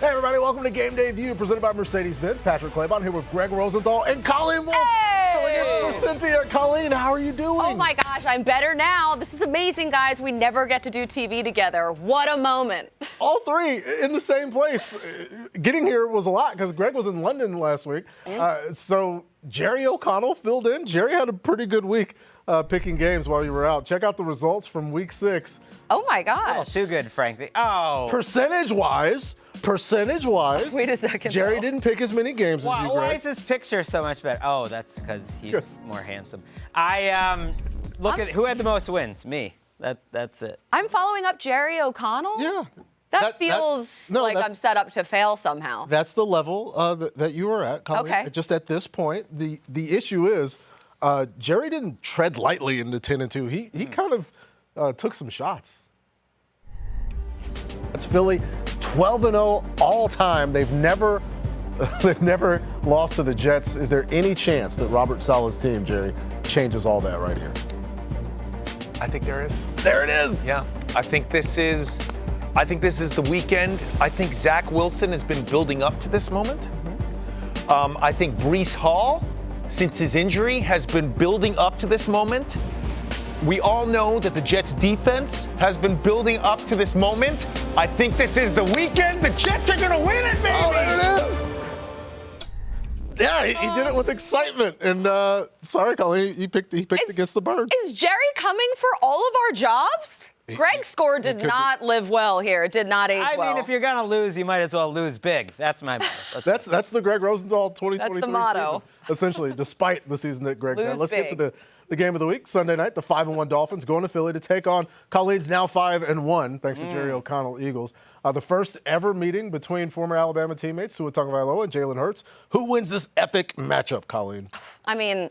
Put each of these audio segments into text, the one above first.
Hey, everybody, welcome to Game Day View, presented by Mercedes-Benz. Patrick Claybon here with Greg Rosenthal and Colleen Wolfe. Hey! For Cynthia. Colleen, how are you doing? Oh, my gosh, I'm better now. This is amazing, guys. We never get to do TV together. What a moment. All three in the same place. Getting here was a lot because Greg was in London last week. So Jerry O'Connell filled in. Jerry had a pretty good week picking games while you were out. Check out the results from week 6. Oh, my gosh. Well, too good, frankly. Oh. Percentage-wise, Wait a second. Jerry didn't pick as many games as you, Greg. Why is this picture so much better? Oh, that's because he's more handsome. I look at who had the most wins. Me. That's it. I'm following up Jerry O'Connell? Yeah. That feels like I'm set up to fail somehow. That's the level that you were at, Colleen. Okay. Just at this point, the issue is Jerry didn't tread lightly into 10-2. He kind of took some shots. It's Philly, 12-0 all time. They've never lost to the Jets. Is there any chance that Robert Saleh's team, Jerry, changes all that right here? I think there is. There it is. Yeah. I think this is the weekend. I think Zach Wilson has been building up to this moment. I think Breece Hall, since his injury, has been building up to this moment. We all know that the Jets defense has been building up to this moment. I think this is the weekend. The Jets are going to win it, baby. Oh, there it is. Yeah, he did it with excitement. And sorry, Colleen, he picked against the Birds. Is Jerry coming for all of our jobs? Greg's score did not live well here. It did not age well. I mean, if you're going to lose, you might as well lose big. That's my motto. That's the Greg Rosenthal 2023 That's the motto. season, essentially, despite the season that Greg's had. Let's get to big. the game of the week. Sunday night, the 5-1 Dolphins going to Philly to take on Colleen's now 5-1, thanks to Jerry O'Connell Eagles. The first ever meeting between former Alabama teammates Tua Tagovailoa and Jalen Hurts. Who wins this epic matchup, Colleen? I mean,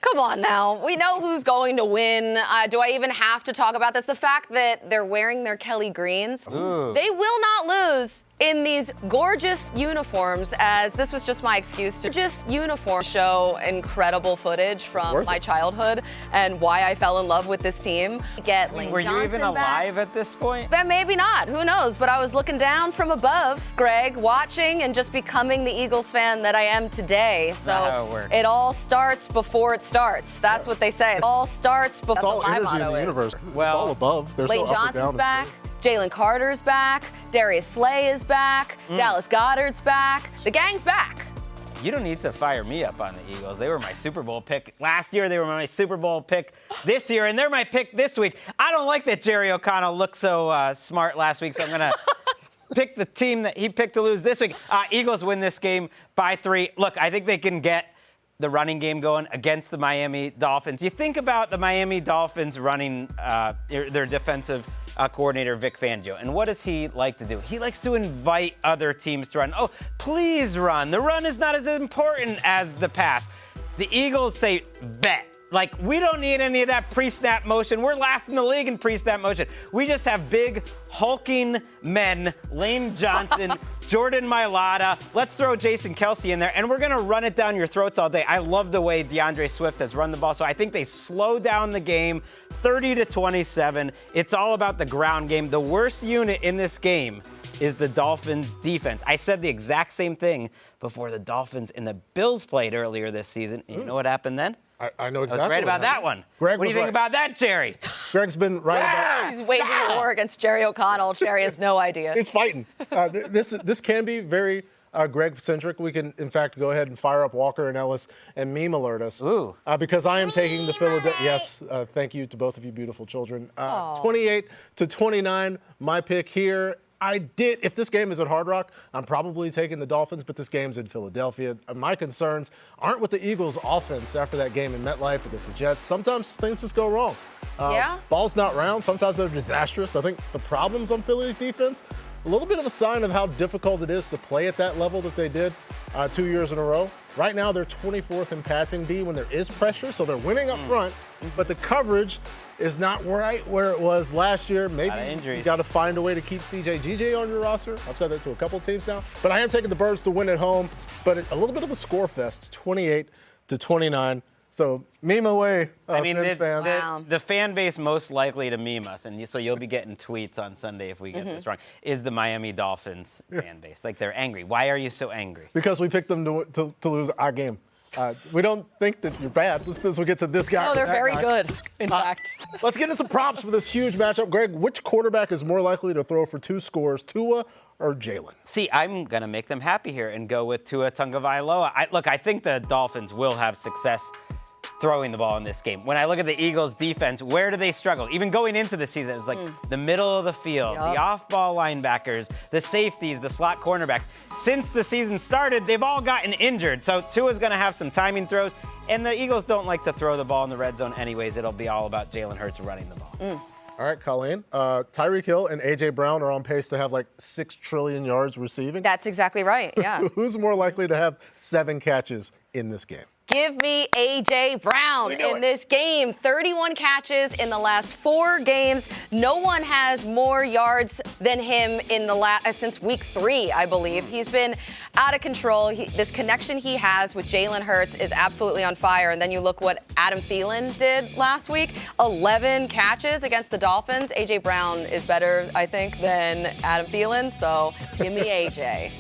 come on now. We know who's going to win. Do I even have to talk about this? The fact that they're wearing their Kelly Greens, they will not lose in these gorgeous uniforms, as this was just my excuse to just uniform show incredible footage from my childhood and why I fell in love with this team. Get Lane Were Johnson you even alive at this point? But maybe not. Who knows? But I was looking down from above, Greg, watching and just becoming the Eagles fan that I am today. So Not how it works. it all starts before it starts. That's what they say. It all starts before. It's all energy in the universe. Well, it's all above. There's Lane no up or down. Johnson's in back. space. Jalen Carter's back. Darius Slay is back. Dallas Goedert's back. The gang's back. You don't need to fire me up on the Eagles. They were my Super Bowl pick last year. They were my Super Bowl pick this year, and they're my pick this week. I don't like that Jerry O'Connell looked so smart last week, so I'm going to pick the team that he picked to lose this week. Eagles win this game by 3. Look, I think they can get the running game going against the Miami Dolphins. You think about the Miami Dolphins running their defensive coordinator, Vic Fangio, and what does he like to do? He likes to invite other teams to run. Oh, please run. The run is not as important as the pass. The Eagles say, bet. Like, we don't need any of that pre-snap motion. We're last in the league in pre-snap motion. We just have big, hulking men, Lane Johnson, Jordan Mailata. Let's throw Jason Kelce in there, and we're going to run it down your throats all day. I love the way DeAndre Swift has run the ball, so I think they slow down the game 30-27. It's all about the ground game. The worst unit in this game is the Dolphins' defense. I said the exact same thing before the Dolphins and the Bills played earlier this season. You know what happened then? I know exactly. I was right about that one. Greg what do you think about that, Jerry? Greg's been right about. He's waging a war against Jerry O'Connell. Jerry has no idea. He's fighting. This can be very Greg-centric. We can, in fact, go ahead and fire up Walker and Ellis and meme alert us. Ooh. Because I am taking the Philadelphia. Yes, thank you to both of you beautiful children. 28-29, my pick here. If this game is at Hard Rock, I'm probably taking the Dolphins, but this game's in Philadelphia. My concerns aren't with the Eagles' offense after that game in MetLife against the Jets. Sometimes things just go wrong. Ball's not round. Sometimes they're disastrous. I think the problems on Philly's defense, a little bit of a sign of how difficult it is to play at that level that they did 2 years in a row. Right now, they're 24th in passing D when there is pressure, so they're winning up front, but the coverage is not right where it was last year. Maybe you got to find a way to keep CJ on your roster. I've said that to a couple teams now. But I am taking the Birds to win at home, but a little bit of a score fest, 28-29. So meme away, I mean, Fins fans. Wow. the fan base most likely to meme us, and so you'll be getting tweets on Sunday if we get this wrong, is the Miami Dolphins fan base. Like, they're angry. Why are you so angry? Because we picked them to lose our game. We don't think that you're bad. Let's get to this guy. Oh, they're that very guy. good, in fact. Let's get into some props for this huge matchup. Greg, which quarterback is more likely to throw for 2 scores, Tua or Jalen? See, I'm going to make them happy here and go with Tua Tagovailoa. I think the Dolphins will have success throwing the ball in this game. When I look at the Eagles' defense, where do they struggle? Even going into the season, it was like the middle of the field, the off-ball linebackers, the safeties, the slot cornerbacks. Since the season started, they've all gotten injured. So Tua's going to have some timing throws, and the Eagles don't like to throw the ball in the red zone anyways. It'll be all about Jalen Hurts running the ball. All right, Colleen. Tyreek Hill and A.J. Brown are on pace to have like 6 trillion yards receiving. That's exactly right, yeah. Who's more likely to have 7 catches in this game? Give me A.J. Brown in this game. 31 catches in the last 4 games. No one has more yards than him in since week 3, I believe. He's been out of control. This connection he has with Jalen Hurts is absolutely on fire. And then you look what Adam Thielen did last week. 11 catches against the Dolphins. A.J. Brown is better, I think, than Adam Thielen. So give me A.J.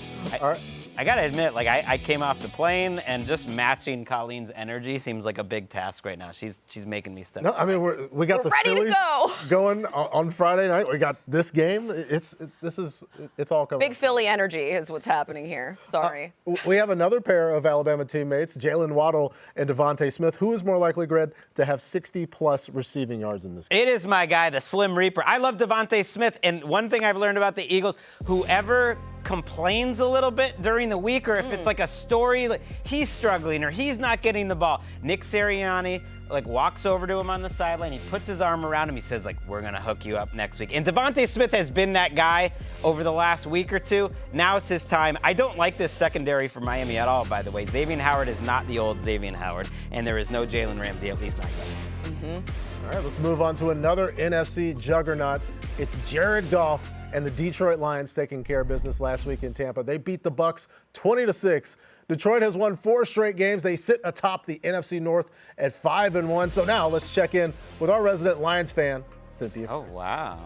All right. I gotta admit, like I came off the plane, and just matching Colleen's energy seems like a big task right now. She's making me step. No, I mean we got the ready to Phillies go. going on Friday night. We got this game. It's all coming. Big Philly energy is what's happening here. Sorry. We have another pair of Alabama teammates, Jalen Waddle and Devontae Smith. Who is more likely, Greg, to have 60-plus receiving yards in this game? It is my guy, the Slim Reaper. I love Devontae Smith, and one thing I've learned about the Eagles, whoever complains a little bit during the week, or if it's like a story, like he's struggling or he's not getting the ball, Nick Sirianni walks over to him on the sideline. He puts his arm around him. He says, we're going to hook you up next week. And Devontae Smith has been that guy over the last week or two. Now it's his time. I don't like this secondary for Miami at all, by the way. Xavier Howard is not the old Xavier Howard, and there is no Jalen Ramsey, at least not yet. All right, let's move on to another NFC juggernaut. It's Jared Goff and the Detroit Lions taking care of business last week in Tampa. They beat the Bucs 20-6. Detroit has won 4 straight games. They sit atop the NFC North at 5-1. So now let's check in with our resident Lions fan, Cynthia. Oh, wow.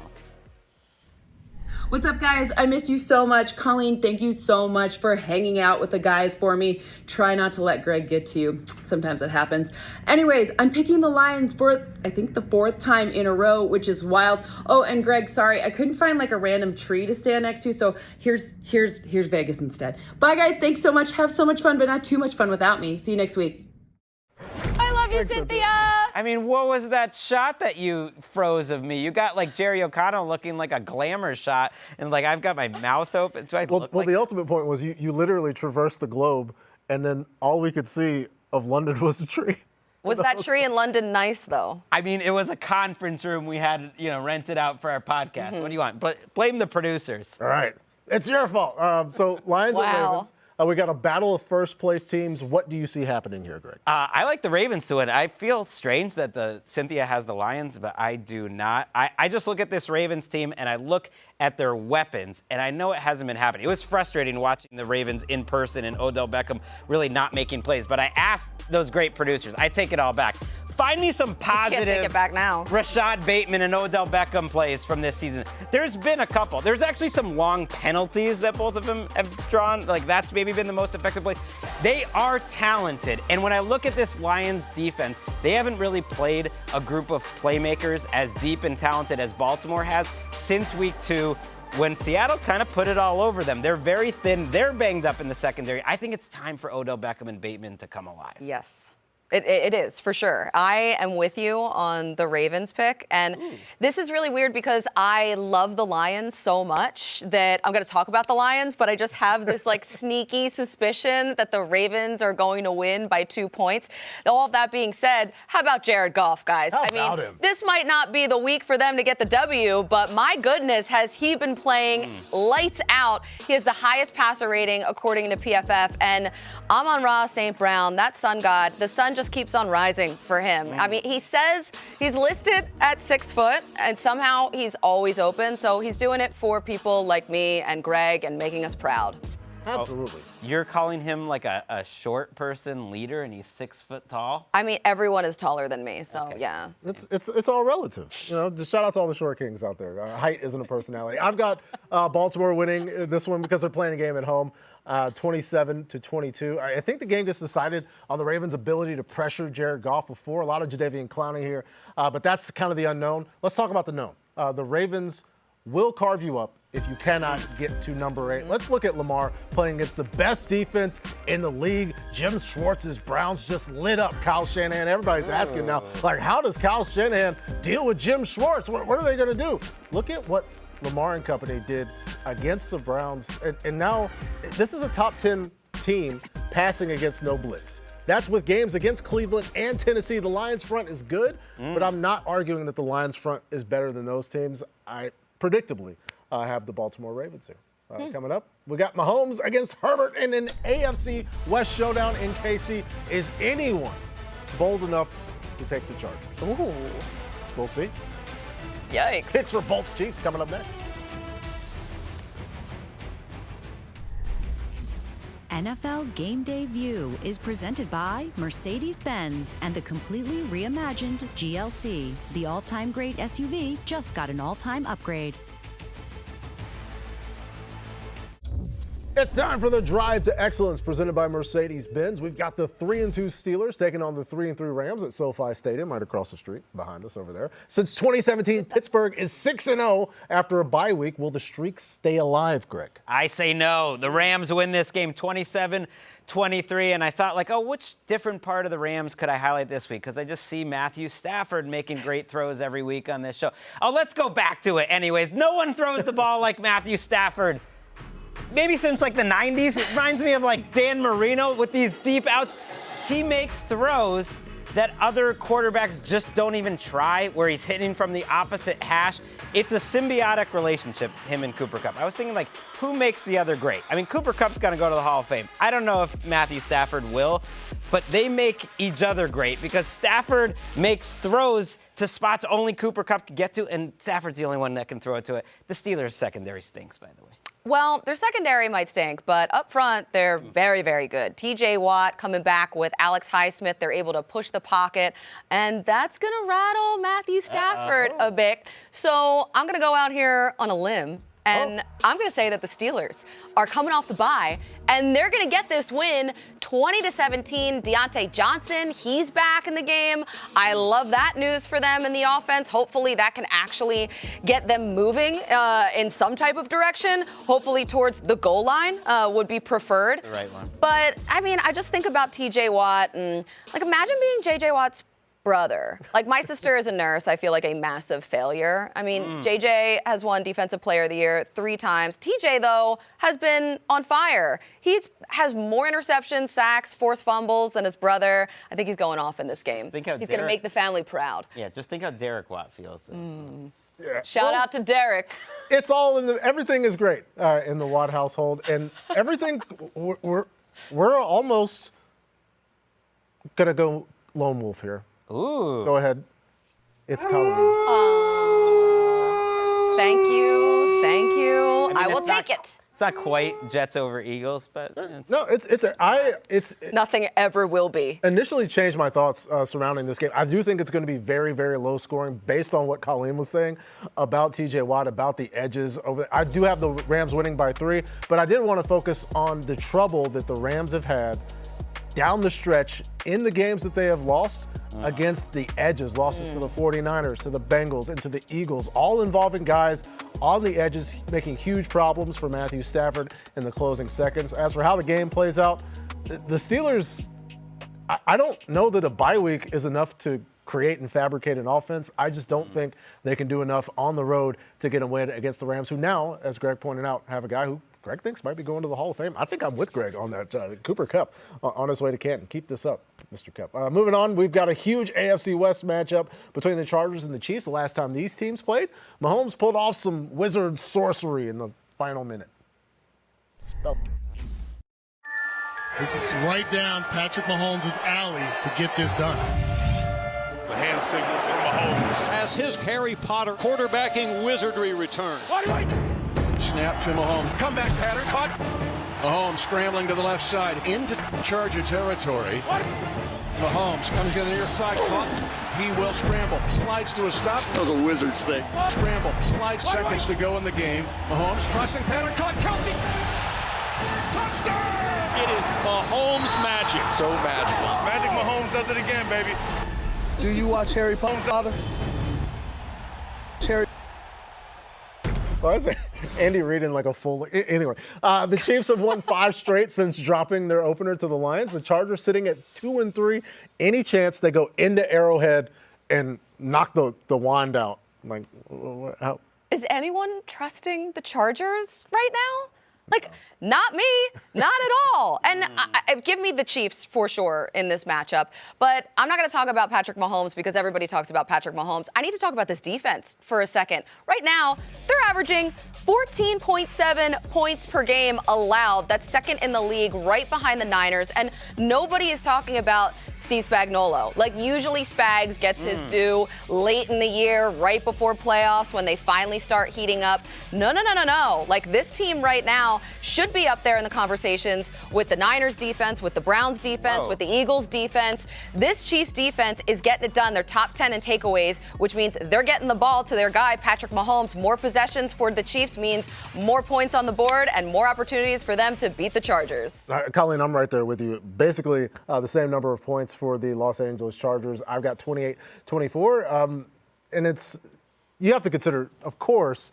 What's up, guys? I missed you so much. Colleen, thank you so much for hanging out with the guys for me. Try not to let Greg get to you. Sometimes it happens. Anyways, I'm picking the Lions for, I think, the 4th time in a row, which is wild. Oh, and Greg, sorry, I couldn't find a random tree to stand next to, so here's Vegas instead. Bye, guys. Thanks so much. Have so much fun, but not too much fun without me. See you next week. I love you, Cynthia. I mean, what was that shot that you froze of me? You got Jerry O'Connell looking like a glamour shot, and I've got my mouth open. Do I look like... the ultimate point was you literally traversed the globe, and then all we could see of London was a tree. Was that tree in London nice, though? I mean, it was a conference room we had, rented out for our podcast. What do you want? But blame the producers. All right. It's your fault. So Lions and Ravens. We got a battle of first-place teams. What do you see happening here, Greg? I like the Ravens to win. I feel strange that Cynthia has the Lions, but I do not. I just look at this Ravens team, and I look at their weapons, and I know it hasn't been happening. It was frustrating watching the Ravens in person and Odell Beckham really not making plays, but I asked those great producers. I take it all back. Find me some positive Can't take it back now. Rashad Bateman and Odell Beckham plays from this season. There's been a couple. There's actually some long penalties that both of them have drawn. That's maybe been the most effective play. They are talented. And when I look at this Lions defense, they haven't really played a group of playmakers as deep and talented as Baltimore has since week 2. When Seattle kind of put it all over them. They're very thin. They're banged up in the secondary. I think it's time for Odell Beckham and Bateman to come alive. Yes. It is, for sure. I am with you on the Ravens pick. And this is really weird because I love the Lions so much that I'm going to talk about the Lions, but I just have this sneaky suspicion that the Ravens are going to win by 2 points. All of that being said, how about Jared Goff, guys? How about him? This might not be the week for them to get the W, but my goodness, has he been playing lights out. He has the highest passer rating according to PFF. And Amon-Ra St. Brown, that sun god, the sun just keeps on rising for him. I mean, he says he's listed at 6 foot, and somehow he's always open. So he's doing it for people like me and Greg and making us proud. Absolutely. You're calling him like a short person leader, and he's 6 foot tall? I mean, everyone is taller than me, so Okay. yeah. It's all relative. Just shout out to all the short kings out there. Height isn't a personality. I've got Baltimore winning this one because they're playing a game at home, 27-22. I think the game gets decided on the Ravens' ability to pressure Jared Goff before. A lot of Jadeveon Clowney here, but that's kind of the unknown. Let's talk about the known. The Ravens will carve you up if you cannot get to number 8. Let's look at Lamar playing against the best defense in the league. Jim Schwartz's Browns just lit up Kyle Shanahan. Everybody's asking now, like, how does Kyle Shanahan deal with Jim Schwartz? What are they going to do? Look at what Lamar and company did against the Browns. And now this is a top 10 team passing against no blitz. That's with games against Cleveland and Tennessee. The Lions front is good, but I'm not arguing that the Lions front is better than those teams. I predictably have the Baltimore Ravens here. Coming up, we got Mahomes against Herbert in an AFC West showdown in KC. Is anyone bold enough to take the Chargers? Ooh. We'll see. Yikes. Picks for Bolts Chiefs coming up next. NFL Game Day View is presented by Mercedes-Benz and the completely reimagined GLC. The all-time great SUV just got an all-time upgrade. It's time for the Drive to Excellence presented by Mercedes-Benz. We've got the 3-2 Steelers taking on the 3-3 Rams at SoFi Stadium right across the street behind us over there. Since 2017, Pittsburgh is 6-0 after a bye week. Will the streak stay alive, Greg? I say no. The Rams win this game 27-23, and I thought, like, which different part of the Rams could I highlight this week? Because I just see Matthew Stafford making great throws every week on this show. Let's go back to it anyways. No one throws the ball like Matthew Stafford. Maybe since like the 90s. It reminds me of like Dan Marino with these deep outs. He makes throws that other quarterbacks just don't even try, where he's hitting from the opposite hash. It's a symbiotic relationship, him and Cooper Kupp. I was thinking, like, who makes the other great? I mean, Cooper Kupp's going to go to the Hall of Fame. I don't know if Matthew Stafford will, but they make each other great because Stafford makes throws to spots only Cooper Kupp can get to, and Stafford's the only one that can throw it to it. The Steelers' secondary stinks, by the way. Well, their secondary might stink, but up front, they're very, very good. TJ Watt coming back with Alex Highsmith. They're able to push the pocket, and that's going to rattle Matthew Stafford a bit. So I'm going to go out here on a limb, and I'm going to say that the Steelers are coming off the bye, and they're going to get this win 20-17. Deontay Johnson, he's back in the game. I love that news for them in the offense. Hopefully that can actually get them moving in some type of direction. Hopefully towards the goal line would be preferred. The right one. But, I mean, I just think about TJ Watt and, like, imagine being JJ Watt's brother. Like, my sister is a nurse. I feel like a massive failure. I mean, JJ has won Defensive Player of the Year 3 times. TJ, though, has been on fire. He has more interceptions, sacks, forced fumbles than his brother. I think he's going off in this game. He's going to make the family proud. Yeah, just think how Derek Watt feels. Shout out to Derek. It's all everything is great in the Watt household, and everything we're almost gonna go lone wolf here. Ooh. Go ahead. It's Colleen. Thank you. Thank you. mean, I will it's take not- it. It's not quite Jets over Eagles, but it's No, it's Nothing ever will be. initially changed my thoughts surrounding this game. I do think it's going to be very, very low scoring based on what Colleen was saying about TJ Watt, about the edges over. I do have the Rams winning by 3, but I did want to focus on the trouble that the Rams have had down the stretch in the games that they have lost against the edges, losses to the 49ers, to the Bengals, and to the Eagles, all involving guys on the edges, making huge problems for Matthew Stafford in the closing seconds. As for how the game plays out, the Steelers, I don't know that a bye week is enough to create and fabricate an offense. I just don't think they can do enough on the road to get a win against the Rams, who now, as Greg pointed out, have a guy who Greg thinks might be going to the Hall of Fame. I think I'm with Greg on that. Cooper Kupp on his way to Canton. Keep this up, Mr. Kupp. Moving on, we've got a huge AFC West matchup between the Chargers and the Chiefs. The last time these teams played, Mahomes pulled off some wizard sorcery in the final minute. This is right down Patrick Mahomes' alley to get this done. The hand signals from Mahomes. As his Harry Potter quarterbacking wizardry return. Snap to Mahomes. Comeback pattern. Caught. Mahomes scrambling to the left side into Charger territory. Mahomes comes in the near side. He will scramble. Slides to a stop. That was a Wizards thing. Scramble. Slides seconds to go in the game. Mahomes crossing pattern. Caught Kelsey. Touchdown! It is Mahomes magic. So magical. Magic Mahomes does it again, baby. Do you watch Harry Potter? Harry. Why is Andy reading like a full? Anyway, the Chiefs have won 5 straight since dropping their opener to the Lions. The Chargers sitting at 2-3. Any chance they go into Arrowhead and knock the wand out? Like, how? Is anyone trusting the Chargers right now? Like, not me, not at all. And give me the Chiefs for sure in this matchup. But I'm not going to talk about Patrick Mahomes because everybody talks about Patrick Mahomes. I need to talk about this defense for a second. Right now, they're averaging 14.7 points per game allowed. That's second in the league, right behind the Niners. And nobody is talking about Steve Spagnuolo. Like, usually Spags gets his due late in the year, right before playoffs, when they finally start heating up. No. Like, this team right now should be up there in the conversations with the Niners defense, with the Browns defense, with the Eagles defense. This Chiefs defense is getting it done. They're top 10 in takeaways, which means they're getting the ball to their guy, Patrick Mahomes. More possessions for the Chiefs means more points on the board and more opportunities for them to beat the Chargers. Colleen, I'm right there with you. Basically, the same number of points for the Los Angeles Chargers. I've got 28-24. And you have to consider, of course,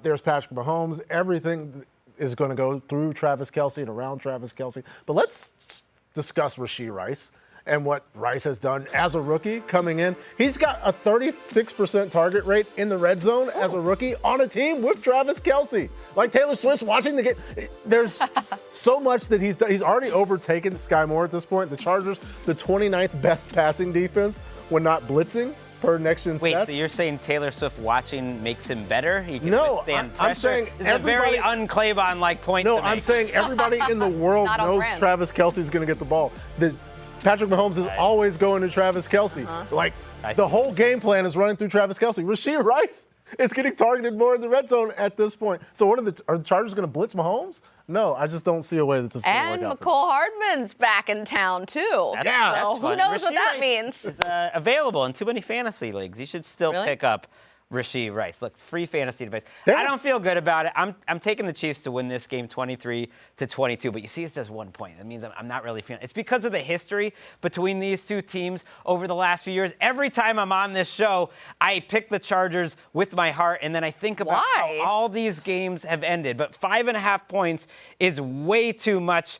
there's Patrick Mahomes. Everything is going to go through Travis Kelce and around Travis Kelce. But let's discuss Rashee Rice and what Rice has done as a rookie coming in. He's got a 36% target rate in the red zone as a rookie on a team with Travis Kelce. Like Taylor Swift's watching the game. There's so much that he's done. He's already overtaken Sky Moore at this point. The Chargers, the 29th best passing defense when not blitzing per Next Gen Stats. Wait, so you're saying Taylor Swift watching makes him better? He can withstand pressure? I'm saying this is a very un-Claybon-like point to make. No, I'm saying everybody in the world knows Travis Kelce's going to get the ball. Patrick Mahomes is always going to Travis Kelce. The whole game plan is running through Travis Kelce. Rashee Rice is getting targeted more in the red zone at this point. So are the Chargers going to blitz Mahomes? No, I just don't see a way that this is going to work out. And McCole Hardman's back in town, too. That's fun. Who knows Rashee what that Rice means? is available in too many fantasy leagues. You should still pick up Rashee Rice. Look, free fantasy advice. Yeah. I don't feel good about it. I'm taking the Chiefs to win this game 23-22, but you see it's just 1 point. That means I'm not really feeling it. It's because of the history between these two teams over the last few years. Every time I'm on this show, I pick the Chargers with my heart, and then I think about how all these games have ended. But 5.5 points is way too much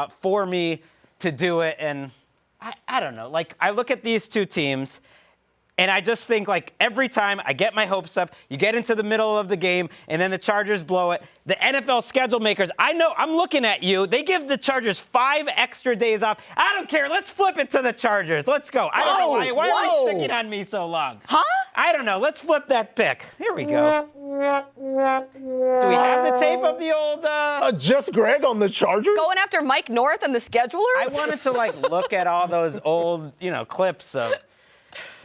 for me to do it, and I don't know. Like, I look at these two teams, and I just think, like, every time I get my hopes up, you get into the middle of the game, and then the Chargers blow it. The NFL schedule makers, I know, I'm looking at you. They give the Chargers 5 extra days off. I don't care. Let's flip it to the Chargers. Let's go. I don't know why. Why are we sticking on me so long? Huh? I don't know. Let's flip that pick. Here we go. Do we have the tape of the old... Just Greg on the Chargers? Going after Mike North and the schedulers? I wanted to, like, look at all those old, clips of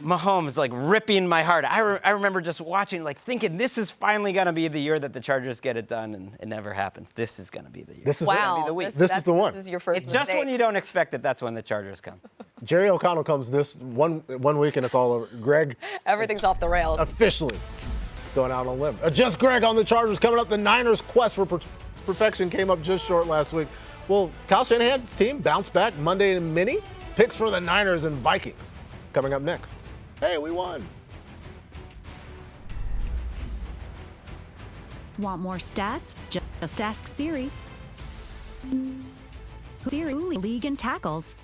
Mahomes, like, ripping my heart. I remember just watching, like, thinking this is finally going to be the year that the Chargers get it done, and it never happens. This is going to be the year. This is going to be the week. This is the one. This is your first It's just when you don't expect it, that's when the Chargers come. Jerry O'Connell comes this one week, and it's all over. Greg. Everything's off the rails. Officially going out on a limb. Just Greg on the Chargers coming up. The Niners' quest for perfection came up just short last week. Well, Kyle Shanahan's team bounced back Monday in Mini. Picks for the Niners and Vikings coming up next. Hey, we won. Want more stats? Just ask Siri. Siri League and tackles.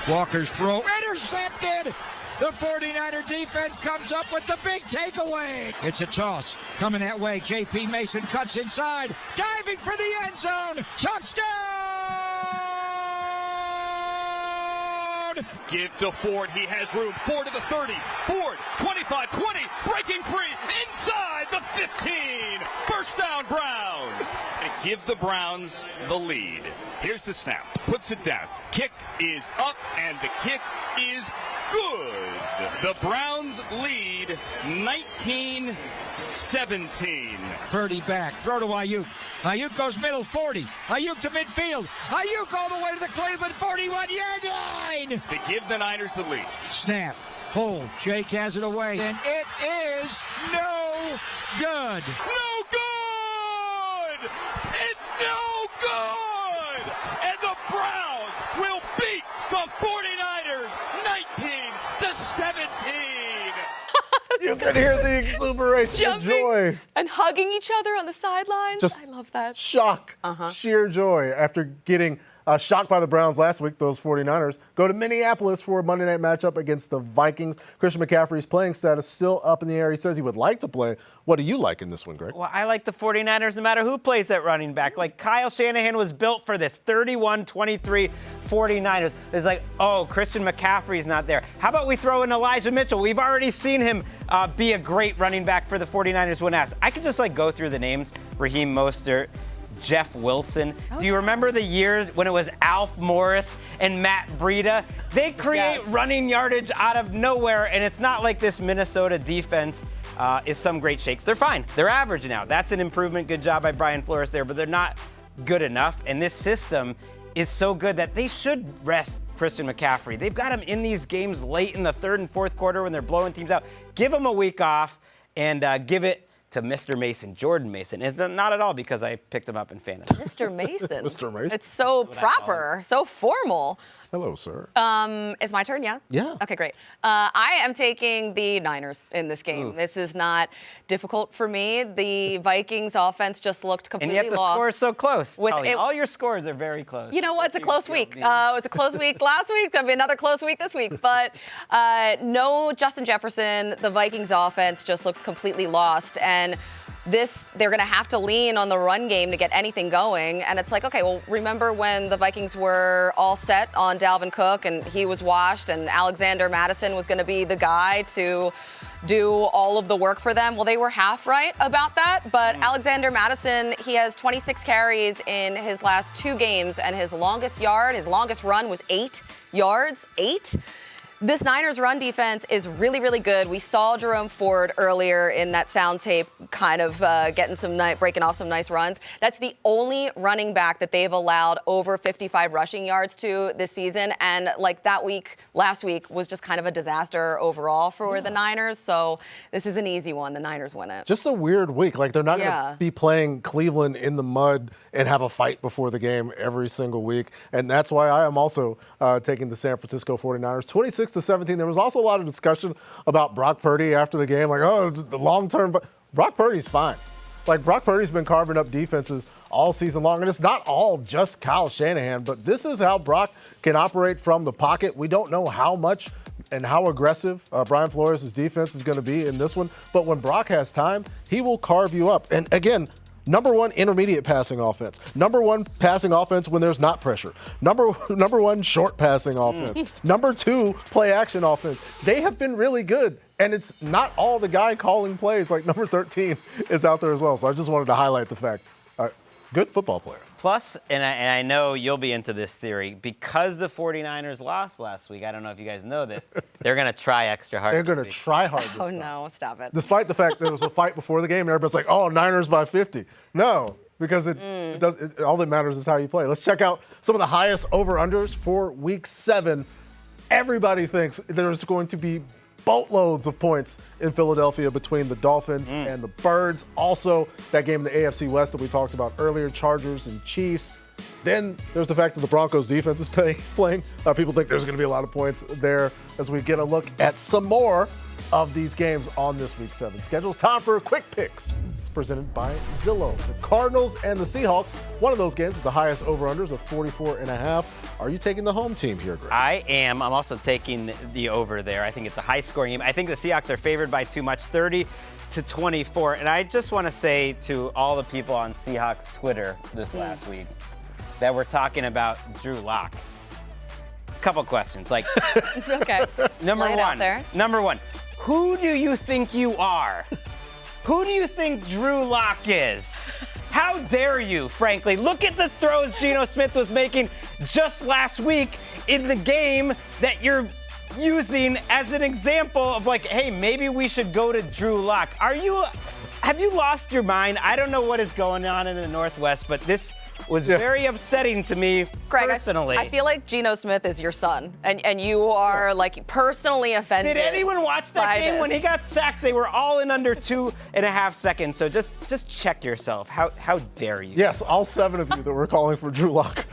Walker's throw intercepted. The 49er defense comes up with the big takeaway. It's a toss coming that way. J.P. Mason cuts inside, diving for the end zone. Touchdown! Give to Ford. He has room. Ford to the 30. Ford, 25, 20, breaking free inside the 15. First down, Browns. And give the Browns the lead. Here's the snap. Puts it down. Kick is up, and the kick is good. The Browns lead 19-17. Purdy back. Throw to Ayuk. Ayuk goes middle 40. Ayuk to midfield. Ayuk all the way to the Cleveland 41-yard line. To give the Niners the lead. Snap. Hold. Jake has it away. And it is no good. No good! It's no good! And the Browns will beat the 49ers 19-17. You can hear the exuberation and joy. And hugging each other on the sidelines. Just I love that. Shock, sheer joy after getting shocked by the Browns last week. Those 49ers go to Minneapolis for a Monday night matchup against the Vikings. Christian McCaffrey's playing status still up in the air. He says he would like to play. What do you like in this one, Greg? Well, I like the 49ers no matter who plays at running back. Like, Kyle Shanahan was built for this. 31-23 49ers. It's like, oh, Christian McCaffrey's not there. How about we throw in Elijah Mitchell? We've already seen him be a great running back for the 49ers when asked. I could just, go through the names. Raheem Mostert, Jeff Wilson. Do you remember the years when it was Alf Morris and Matt Breida? They create running yardage out of nowhere, and it's not like this Minnesota defense is some great shakes. They're fine. They're average now. That's an improvement. Good job by Brian Flores there, but they're not good enough. And this system is so good that they should rest Christian McCaffrey. They've got him in these games late in the third and fourth quarter when they're blowing teams out. Give him a week off and give it to Mr. Mason, Jordan Mason. It's not at all because I picked him up in fantasy. Mr. Mason. Mr. Mason. It's so proper, so formal. Hello, sir. It's my turn, yeah? Yeah. Okay, great. I am taking the Niners in this game. Ooh. This is not difficult for me. The Vikings offense just looked completely And yet the lost. score is so close. With all your scores are very close. You know what? It's a close week. It was a close week last week. It's going to be another close week this week. But no Justin Jefferson. The Vikings offense just looks completely lost. And they're going to have to lean on the run game to get anything going. And it's like, okay, well, remember when the Vikings were all set on Dalvin Cook and he was washed and Alexander Mattison was going to be the guy to do all of the work for them? Well, they were half right about that. But Alexander Mattison, he has 26 carries in his last 2 games, and his longest run was 8 yards. 8? This Niners run defense is really, really good. We saw Jerome Ford earlier in that sound tape kind of breaking off some nice runs. That's the only running back that they've allowed over 55 rushing yards to this season. And last week was just kind of a disaster overall for the Niners. So this is an easy one. The Niners win it. Just a weird week. Like, they're not going to be playing Cleveland in the mud and have a fight before the game every single week. And that's why I am also taking the San Francisco 49ers. 26-17. There was also a lot of discussion about Brock Purdy after the game. Like, oh, the long-term. But Brock Purdy's fine. Like, Brock Purdy's been carving up defenses all season long. And it's not all just Kyle Shanahan. But this is how Brock can operate from the pocket. We don't know how much and how aggressive Brian Flores' defense is going to be in this one. But when Brock has time, he will carve you up. And again, number 1 intermediate passing offense. Number 1 passing offense when there's not pressure. Number 1 short passing offense. Number 2 play action offense. They have been really good. And it's not all the guy calling plays. Like, number 13 is out there as well. So I just wanted to highlight the fact. Good football player. Plus, and I know you'll be into this theory, because the 49ers lost last week, I don't know if you guys know this, they're going to try extra hard. They're going to try hard this time. No, stop it. Despite the fact that it was a fight before the game, and everybody's like, oh, Niners by 50. No, because all that matters is how you play. Let's check out some of the highest over-unders for Week 7. Everybody thinks there's going to be boatloads of points in Philadelphia between the Dolphins and the Birds. Also, that game in the AFC West that we talked about earlier, Chargers and Chiefs. Then there's the fact that the Broncos defense is playing. People think there's going to be a lot of points there as we get a look at some more of these games on this Week 7 schedule. It's time for quick picks presented by Zillow. The Cardinals and the Seahawks, one of those games with the highest over-unders of 44.5. Are you taking the home team here, Greg? I am. I'm also taking the over there. I think it's a high-scoring game. I think the Seahawks are favored by too much, 30-24. And I just want to say to all the people on Seahawks Twitter this last week that we're talking about Drew Lock. Couple questions. Like, Okay. Number Lay it out there. one, who do you think you are? Who do you think Drew Lock is? How dare you, frankly? Look at the throws Geno Smith was making just last week in the game that you're using as an example of like, hey, maybe we should go to Drew Lock. Have you lost your mind? I don't know what is going on in the Northwest, but this was very upsetting to me Greg, personally. I feel like Geno Smith is your son, and you are like personally offended. Did anyone watch that game? this. When he got sacked, they were all in under 2.5 seconds. So just check yourself. How dare you? Yes, all 7 of you that were calling for Drew Lock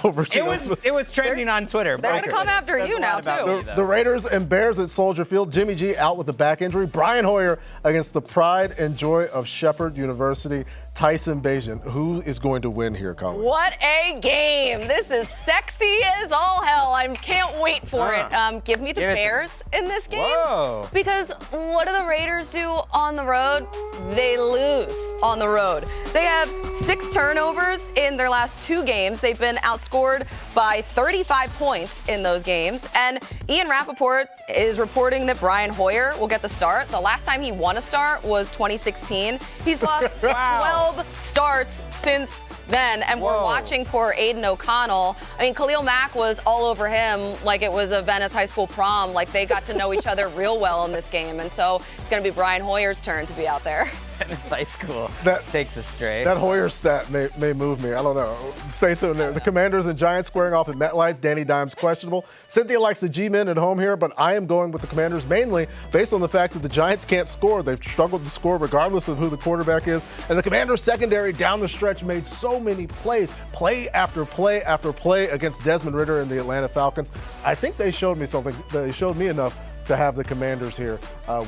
over Geno Smith. It was trending on Twitter. They're going to come after you now, too. The Raiders and Bears at Soldier Field. Jimmy G out with a back injury. Brian Hoyer against the pride and joy of Shepherd University, Tyson Bagent. Who is going to win here, Colin? What a game. This is sexy as all hell. I can't wait for it. Give me the Bears in this game. Whoa. Because what do the Raiders do on the road? They lose on the road. They have 6 turnovers in their last 2 games. They've been outscored by 35 points in those games. And Ian Rappaport is reporting that Brian Hoyer will get the start. The last time he won a start was 2016. He's lost 12 starts since then, and we're watching poor Aiden O'Connell. I mean, Khalil Mack was all over him like it was a Venice high school prom. Like they got to know each other real well in this game, and so it's going to be Brian Hoyer's turn to be out there. Venice high school takes us straight. That Hoyer stat may move me. I don't know. Stay tuned there. The Commanders and Giants squaring off at MetLife. Danny Dimes questionable. Cynthia likes the G-men at home here, but I am going with the Commanders mainly based on the fact that the Giants can't score. They've struggled to score regardless of who the quarterback is. And the Commanders secondary down the stretch made so many plays, play after play after play against Desmond Ridder and the Atlanta Falcons. I think they showed me something. They showed me enough to have the Commanders here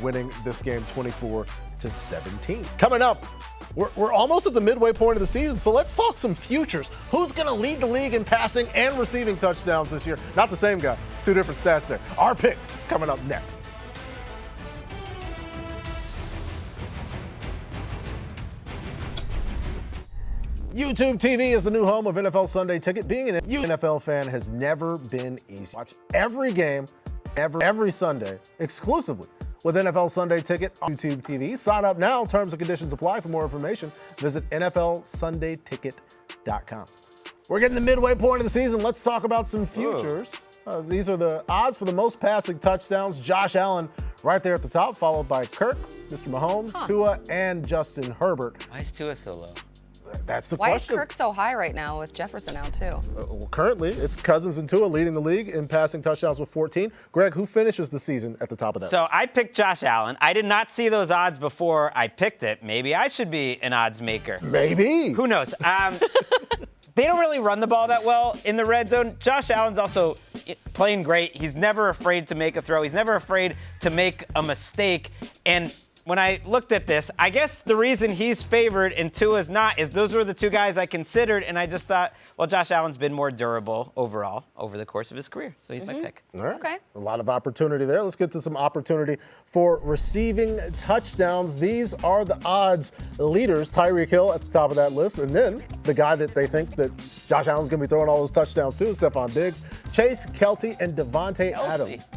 winning this game 24-17. Coming up, we're almost at the midway point of the season, so let's talk some futures. Who's going to lead the league in passing and receiving touchdowns this year? Not the same guy, 2 different stats there. Our picks coming up next. YouTube TV is the new home of NFL Sunday Ticket. Being an NFL fan has never been easy. Watch every game, every Sunday, exclusively with NFL Sunday Ticket on YouTube TV. Sign up now. Terms and conditions apply. For more information, visit NFLSundayTicket.com. We're getting the midway point of the season. Let's talk about some futures. These are the odds for the most passing touchdowns. Josh Allen right there at the top, followed by Kirk, Mr. Mahomes, Tua, and Justin Herbert. Why is Tua so low? That's the Why question. is Kirk so high right now with Jefferson out too? Well, currently, it's Cousins and Tua leading the league in passing touchdowns with 14. Greg, who finishes the season at the top of that? So I picked Josh Allen. I did not see those odds before I picked it. Maybe I should be an odds maker. Maybe. Who knows? They don't really run the ball that well in the red zone. Josh Allen's also playing great. He's never afraid to make a throw. He's never afraid to make a mistake. And when I looked at this, I guess the reason he's favored and Tua's not is those were the 2 guys I considered, and I just thought, well, Josh Allen's been more durable overall over the course of his career, so he's my pick. All right. Okay. A lot of opportunity there. Let's get to some opportunity for receiving touchdowns. These are the odds leaders. Tyreek Hill at the top of that list, and then the guy that they think that Josh Allen's going to be throwing all those touchdowns to is Stephon Diggs, Chase, Kelty, and Devontae Adams.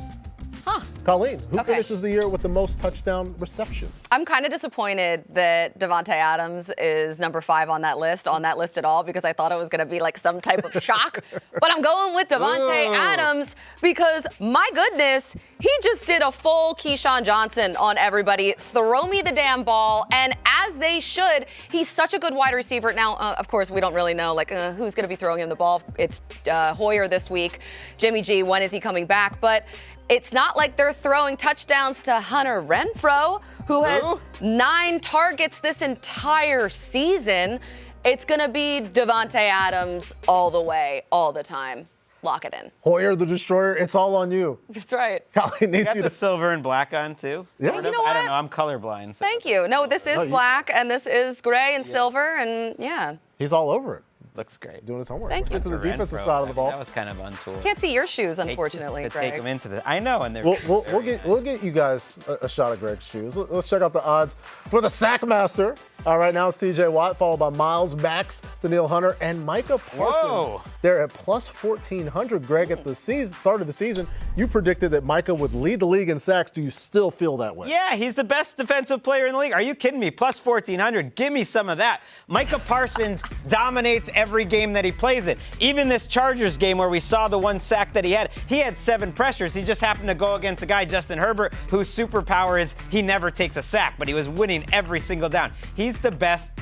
Colleen, who finishes the year with the most touchdown receptions? I'm kind of disappointed that Devontae Adams is number 5 on that list at all, because I thought it was going to be like some type of shock. But I'm going with Devontae Adams because, my goodness, he just did a full Keyshawn Johnson on everybody. Throw me the damn ball, and as they should. He's such a good wide receiver. Now, of course, we don't really know who's going to be throwing him the ball. It's Hoyer this week. Jimmy G, when is he coming back? But it's not like they're throwing touchdowns to Hunter Renfrow, who has 9 targets this entire season. It's going to be Devontae Adams all the way, all the time. Lock it in. Hoyer the Destroyer, it's all on you. That's right. Colleen needs You you got to the silver and black on, too? Yeah. You know what? I don't know. I'm colorblind. So Thank you. No, this is black, and this is gray and silver, and yeah. He's all over it. Looks great. Doing his homework. Thank Let's you. get to the defensive Renfro, side of the ball. That was kind of untold. Can't see your shoes, unfortunately, to Greg. take him into the. I know, and they're. We'll get you guys a shot at Greg's shoes. Let's check out the odds for the Sackmaster. Right now it's T.J. Watt, followed by Miles, Max, Daniil Hunter, and Micah Parsons. Whoa. They're at plus 1,400. Greg, at the start of the season, you predicted that Micah would lead the league in sacks. Do you still feel that way? Yeah, he's the best defensive player in the league. Are you kidding me? Plus 1,400. Give me some of that. Micah Parsons dominates every game that he plays in. Even this Chargers game where we saw the one sack that he had 7 pressures. He just happened to go against a guy, Justin Herbert, whose superpower is he never takes a sack, but he was winning every single down. He's the best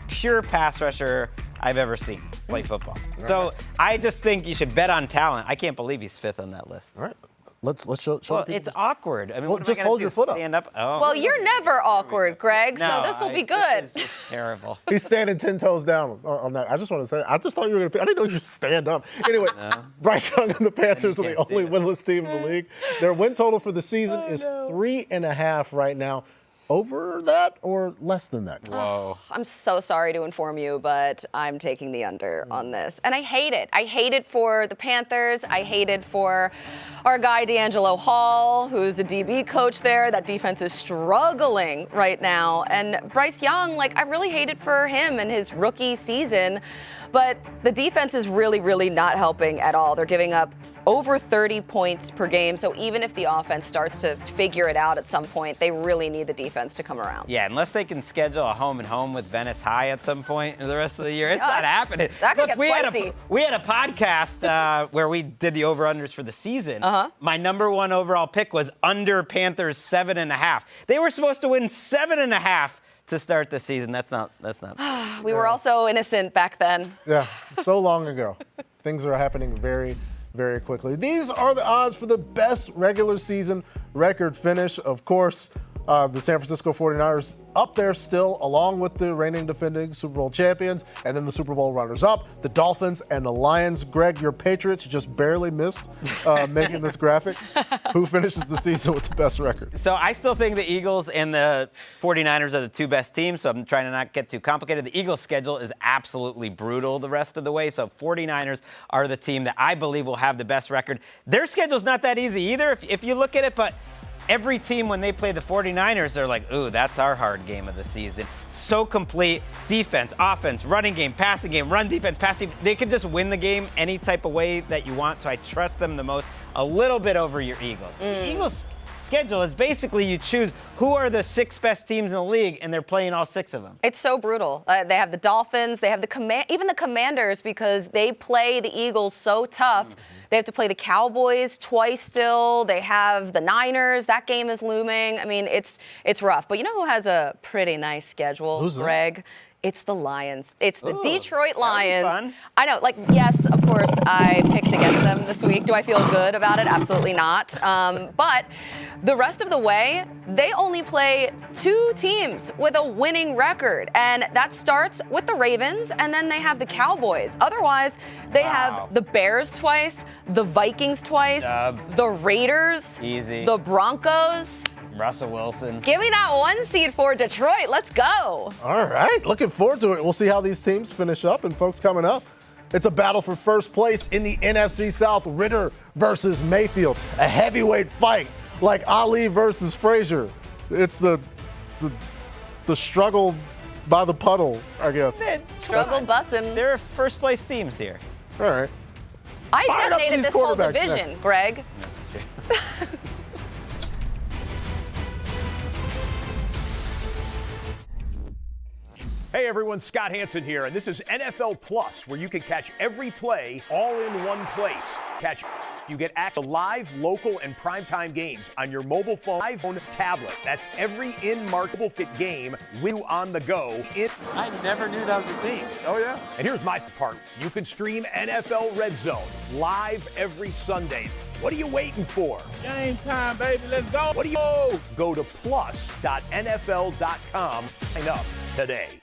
pure pass rusher I've ever seen play football. So I just think you should bet on talent. I can't believe he's 5th on that list. All right. Let's show Well, it's awkward. I mean, what am just I gonna hold do, your foot up. stand up? Oh. Well, you're never awkward, Greg, so this will be good. This is just terrible. He's standing 10 toes down on that. I just want to say, I just thought you were going to. I didn't know you should stand up. Anyway, Bryce Young and the Panthers are the only winless team in the league. Their win total for the season is 3.5 right now. Over that or less than that? Whoa. I'm so sorry to inform you, but I'm taking the under on this. And I hate it. I hate it for the Panthers. I hate it for our guy, D'Angelo Hall, who's a DB coach there. That defense is struggling right now. And Bryce Young, I really hate it for him and his rookie season. But the defense is really, really not helping at all. They're giving up over 30 points per game. So even if the offense starts to figure it out at some point, they really need the defense to come around. Yeah, unless they can schedule a home and home with Venice High at some point in the rest of the year, it's not happening. That could get spicy. We had a podcast where we did the over-unders for the season. My number 1 overall pick was under Panthers 7.5. They were supposed to win 7.5 to start the season. That's not. We were also innocent back then. Yeah, so long ago. Things are happening very, very quickly. These are the odds for the best regular season record finish. Of course, the San Francisco 49ers up there still, along with the reigning defending Super Bowl champions, and then the Super Bowl runners-up, the Dolphins and the Lions. Greg, your Patriots just barely missed making this graphic. Who finishes the season with the best record? So I still think the Eagles and the 49ers are the 2 best teams, so I'm trying to not get too complicated. The Eagles' schedule is absolutely brutal the rest of the way, so 49ers are the team that I believe will have the best record. Their schedule's not that easy either if you look at it, but every team, when they play the 49ers, they're like, ooh, that's our hard game of the season. So complete. Defense, offense, running game, passing game, run defense, passing. They can just win the game any type of way that you want, so I trust them the most a little bit over your Eagles. The Eagles' schedule is basically you choose who are the 6 best teams in the league, and they're playing all 6 of them. It's so brutal. They have the Dolphins. They have even the Commanders, because they play the Eagles so tough. They have to play the Cowboys twice still. They have the Niners. That game is looming. I mean, it's rough. But you know who has a pretty nice schedule, Who's that? Greg? It's the Lions. It's the Ooh, Detroit Lions. fun. I know, yes, of course, I picked against them this week. Do I feel good about it? Absolutely not. But the rest of the way, they only play 2 teams with a winning record. And that starts with the Ravens, and then they have the Cowboys. Otherwise, they have the Bears twice, the Vikings twice, the Raiders, Easy. the Broncos. Russell Wilson. Give me that 1 seed for Detroit. Let's go. All right, looking forward to it. We'll see how these teams finish up. And folks, coming up, it's a battle for first place in the NFC South. Ritter versus Mayfield, a heavyweight fight like Ali versus Frazier. It's the struggle by the puddle, I guess. Struggle bussin'. There are first place teams here. All right. I Fired up detonated these this whole quarterbacks division, next. Greg. That's true. Hey everyone, Scott Hansen here, and this is NFL Plus, where you can catch every play all in one place. You get access to live, local, and primetime games on your mobile phone, iPhone, tablet. That's every in-market fit game with you on the go. I never knew that was a thing. Oh yeah. And here's my part. You can stream NFL Red Zone live every Sunday. What are you waiting for? Game time, baby. Let's go. What do you go to plus.nfl.com. Sign up today.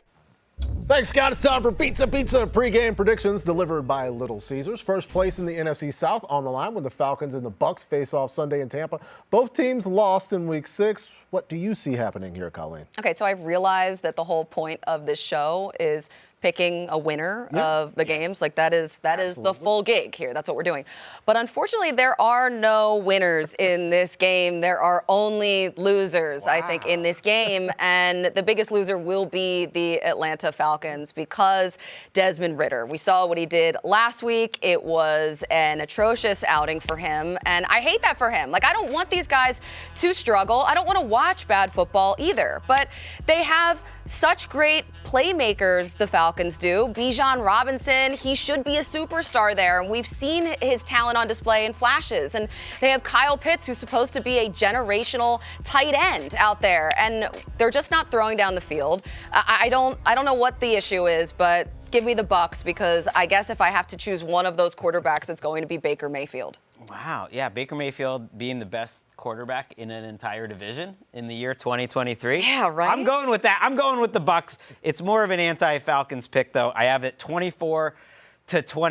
Thanks, Scott. It's time for Pizza pregame predictions delivered by Little Caesars. First place in the NFC South on the line when the Falcons and the Bucs face off Sunday in Tampa. Both teams lost in Week 6. What do you see happening here, Colleen? Okay, so I realized that the whole point of this show is picking a winner of the games. Like that is the full gig here. That's what we're doing. But unfortunately, there are no winners in this game. There are only losers, I think, in this game. And the biggest loser will be the Atlanta Falcons because Desmond Ridder. We saw what he did last week. It was an atrocious outing for him. And I hate that for him. Like, I don't want these guys to struggle. I don't want to watch bad football either. But they have such great playmakers, the Falcons do. Bijan Robinson, he should be a superstar there, and we've seen his talent on display in flashes. And they have Kyle Pitts, who's supposed to be a generational tight end out there, and they're just not throwing down the field. I don't know what the issue is, but give me the Bucs, because I guess if I have to choose one of those quarterbacks, it's going to be Baker Mayfield. Wow, yeah, Baker Mayfield being the best quarterback in an entire division in the year 2023. Yeah, right? I'm going with that. I'm going with the Bucs. It's more of an anti-Falcons pick, though. I have it 24-20.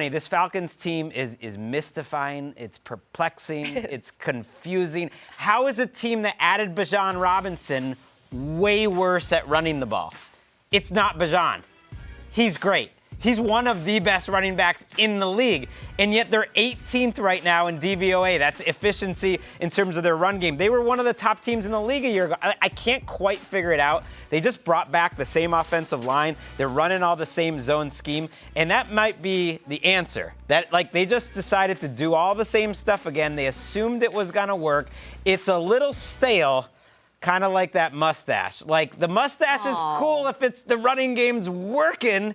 This Falcons team is mystifying. It's perplexing. It's confusing. How is a team that added Bijan Robinson way worse at running the ball? It's not Bijan. He's great. He's one of the best running backs in the league, and yet they're 18th right now in DVOA. That's efficiency in terms of their run game. They were one of the top teams in the league a year ago. I can't quite figure it out. They just brought back the same offensive line. They're running all the same zone scheme, and that might be the answer. That, like, they just decided to do all the same stuff again. They assumed it was going to work. It's a little stale. Kind of like that mustache. Like, the mustache is cool if it's the running game's working.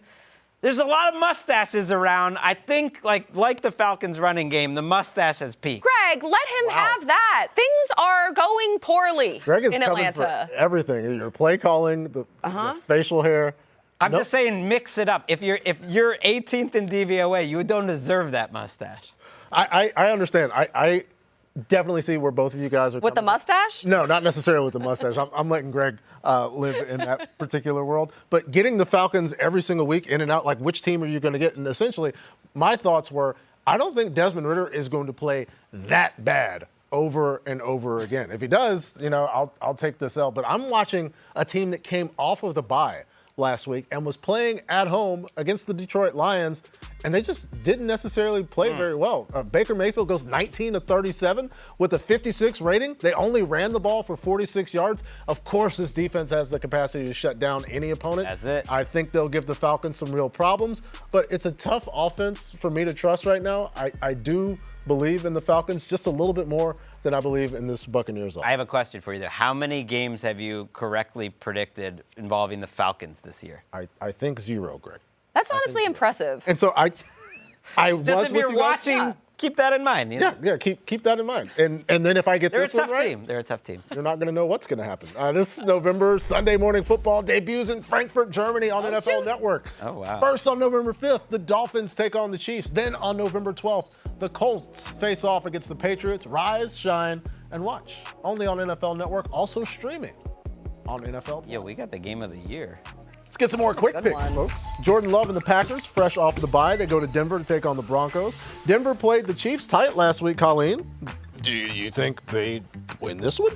There's a lot of mustaches around. I think, like the Falcons' running game, the mustache has peaked. Greg, let him have that. Things are going poorly Greg is in coming Atlanta. For everything. Your play calling, the facial hair. I'm just saying, mix it up. If you're 18th in DVOA, you don't deserve that mustache. I understand. I definitely see where both of you guys are. With the mustache? No, not necessarily with the mustache. I'm letting Greg live in that particular world. But getting the Falcons every single week in and out, like, which team are you going to get? And essentially, my thoughts were, I don't think Desmond Ridder is going to play that bad over and over again. If he does, I'll take this L. But I'm watching a team that came off of the bye last week and was playing at home against the Detroit Lions, and they just didn't necessarily play very well. Baker Mayfield goes 19-37 with a 56 rating. They only ran the ball for 46 yards. Of course, this defense has the capacity to shut down any opponent. That's it. I think they'll give the Falcons some real problems, but it's a tough offense for me to trust right now. I do believe in the Falcons just a little bit more than I believe in this Buccaneers offense. I have a question for you, though. How many games have you correctly predicted involving the Falcons this year? I think 0, Greg. That's honestly impressive. And so I was just if with you're you guys. watching, keep that in mind. You know? Yeah, keep that in mind. And then if I get this one right, They're a tough team. you're not going to know what's going to happen. This November, Sunday Morning Football debuts in Frankfurt, Germany on NFL Network. Oh, wow. First on November 5th, the Dolphins take on the Chiefs. Then on November 12th, the Colts face off against the Patriots. Rise, shine, and watch. Only on NFL Network, also streaming on NFL. Yeah, we got the game of the year. Let's get some more quick picks, folks. Jordan Love and the Packers, fresh off the bye. They go to Denver to take on the Broncos. Denver played the Chiefs tight last week, Colleen. Do you think they win this one?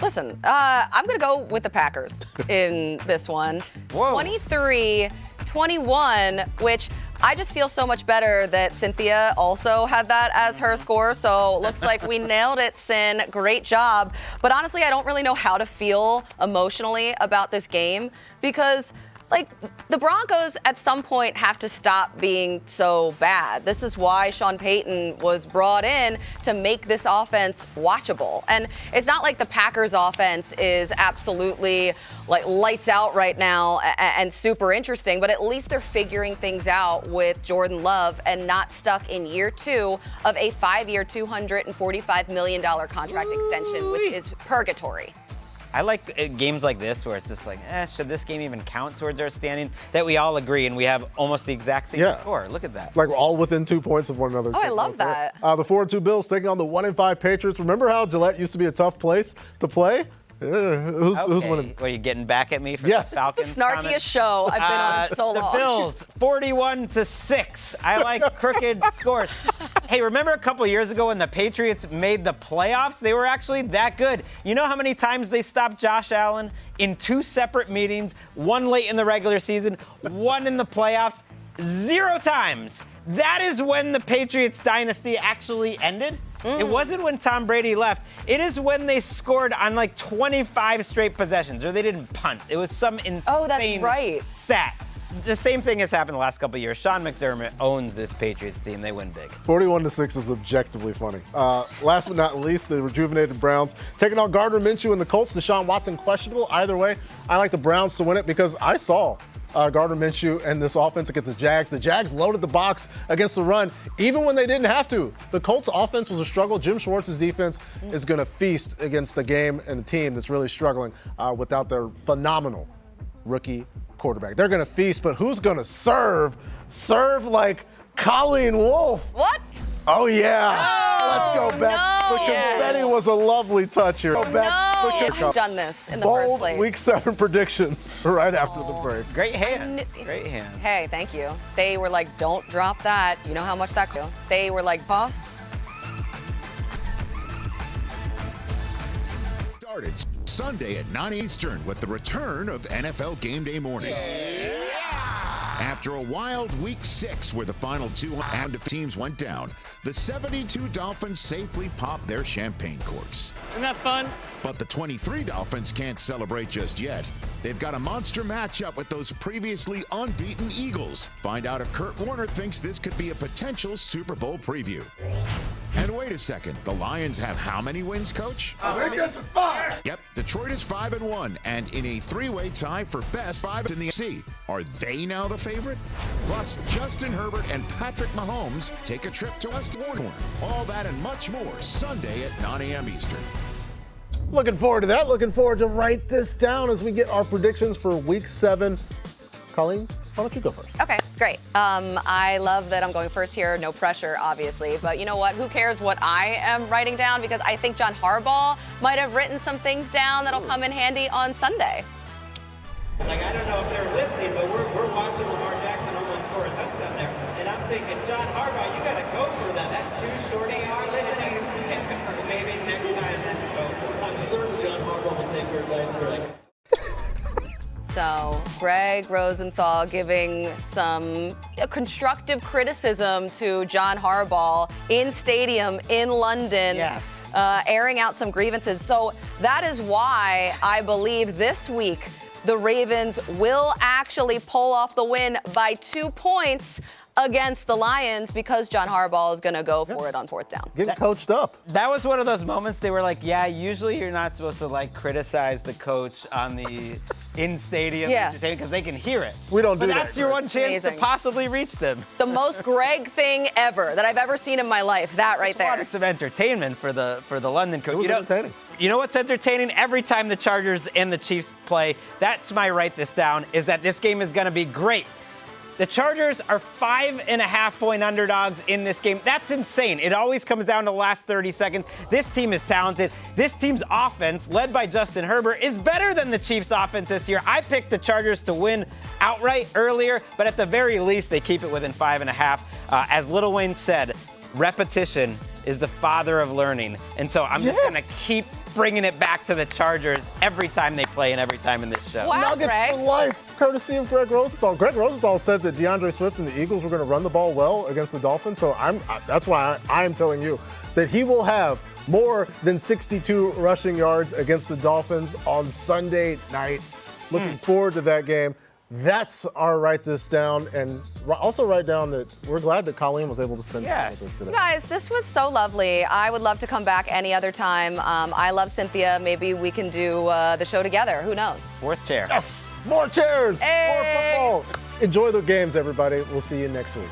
Listen, I'm going to go with the Packers in this one. 23-21, which I just feel so much better that Cynthia also had that as her score. So looks like we nailed it, Sin. Great job. But honestly, I don't really know how to feel emotionally about this game because, like, the Broncos at some point have to stop being so bad. This is why Sean Payton was brought in to make this offense watchable. And it's not like the Packers offense is absolutely like lights out right now and super interesting, but at least they're figuring things out with Jordan Love and not stuck in year 2 of a 5-year, $245 million contract extension, which is purgatory. I like games like this where it's just like, should this game even count towards our standings? That we all agree and we have almost the exact same score. Look at that. Like all within 2 points of one another. Oh, I love that. The 4-2 Bills taking on the 1-5 Patriots. Remember how Gillette used to be a tough place to play? Who's winning? Are you getting back at me for Yes. the Falcons? The snarkiest comment? show I've been on so long. The Bills, 41-6. I like crooked scores. Hey, remember a couple years ago when the Patriots made the playoffs? They were actually that good. You know how many times they stopped Josh Allen in 2 separate meetings, one late in the regular season, one in the playoffs? 0 times. That is when the Patriots dynasty actually ended. It wasn't when Tom Brady left. It is when they scored on like 25 straight possessions, or they didn't punt. It was some insane stat. The same thing has happened the last couple of years. Sean McDermott owns this Patriots team. They win big. 41-6 is objectively funny. Last but not least, the rejuvenated Browns taking on Gardner Minshew and the Colts. Deshaun Watson questionable. Either way, I like the Browns to win it because I saw Gardner Minshew and this offense against the Jags. The Jags loaded the box against the run, even when they didn't have to. The Colts offense was a struggle. Jim Schwartz's defense is going to feast against a game and a team that's really struggling without their phenomenal rookie quarterback. They're going to feast, but who's going to serve? Serve like Colleen Wolfe. What? Oh, yeah. Let's go back. The confetti was a lovely touch here. Go back. I've done this in the first Bold place. Week 7 predictions right after the break. Great hand. Great hand. Hey, thank you. They were like, don't drop that. You know how much that costs. They were like, costs. Started Sunday at 9 Eastern with the return of NFL Game Day morning. After a wild Week 6 where the final 2 teams went down, the 72 Dolphins safely popped their champagne corks. Isn't that fun? But the 23 Dolphins can't celebrate just yet. They've got a monster matchup with those previously unbeaten Eagles. Find out if Kurt Warner thinks this could be a potential Super Bowl preview. And wait a second, the Lions have how many wins, Coach? They get to 5. Yep, Detroit is 5-1, and in a 3-way tie for best 5 in the AFC. Are they now the favorite? Plus, Justin Herbert and Patrick Mahomes take a trip to West Warner. All that and much more Sunday at 9 a.m. Eastern. Looking forward to that. Looking forward to write this down as we get our predictions for Week 7. Colleen, why don't you go first? Okay, great. I love that I'm going first here. No pressure, obviously. But you know what? Who cares what I am writing down? Because I think John Harbaugh might have written some things down that'll come in handy on Sunday. Like, I don't know if they're listening, but we're watching Lamar Jackson almost score a touchdown there. And I'm thinking, John Harbaugh, you got to go for that. That's too short. They are listening. Maybe next time then go for it. I'm certain John Harbaugh will take your advice, Greg. So Greg Rosenthal giving some constructive criticism to John Harbaugh in stadium in London. Yes. Airing out some grievances. So that is why I believe this week the Ravens will actually pull off the win by 2 points against the Lions because John Harbaugh is going to go for it on 4th down. Getting coached up. That was one of those moments they were like, yeah, usually you're not supposed to like criticize the coach on the in-stadium entertainment because they can hear it. We don't but do that's that. your one chance Amazing. to possibly reach them. The most Greg thing ever that I've ever seen in my life. That right there. Wanted some entertainment for the London coach. It was entertaining. You know what's entertaining? Every time the Chargers and the Chiefs play, that's my write this down, is that this game is going to be great. The Chargers are 5.5-point underdogs in this game. That's insane. It always comes down to the last 30 seconds. This team is talented. This team's offense, led by Justin Herbert, is better than the Chiefs' offense this year. I picked the Chargers to win outright earlier, but at the very least, they keep it within 5.5. As Lil Wayne said, repetition is the father of learning. And so I'm just going to keep bringing it back to the Chargers every time they play and every time in this show. Wow, Nuggets Greg. for life, courtesy of Greg Rosenthal. Greg Rosenthal said that DeAndre Swift and the Eagles were going to run the ball well against the Dolphins. So that's why I'm telling you that he will have more than 62 rushing yards against the Dolphins on Sunday night. Looking forward to that game. That's our write this down, and also write down that we're glad that Colleen was able to spend time with us today. Guys, this was so lovely. I would love to come back any other time. I love Cynthia. Maybe we can do the show together. Who knows? 4th chair. Yes! More chairs! Hey! More football! Enjoy the games, everybody. We'll see you next week.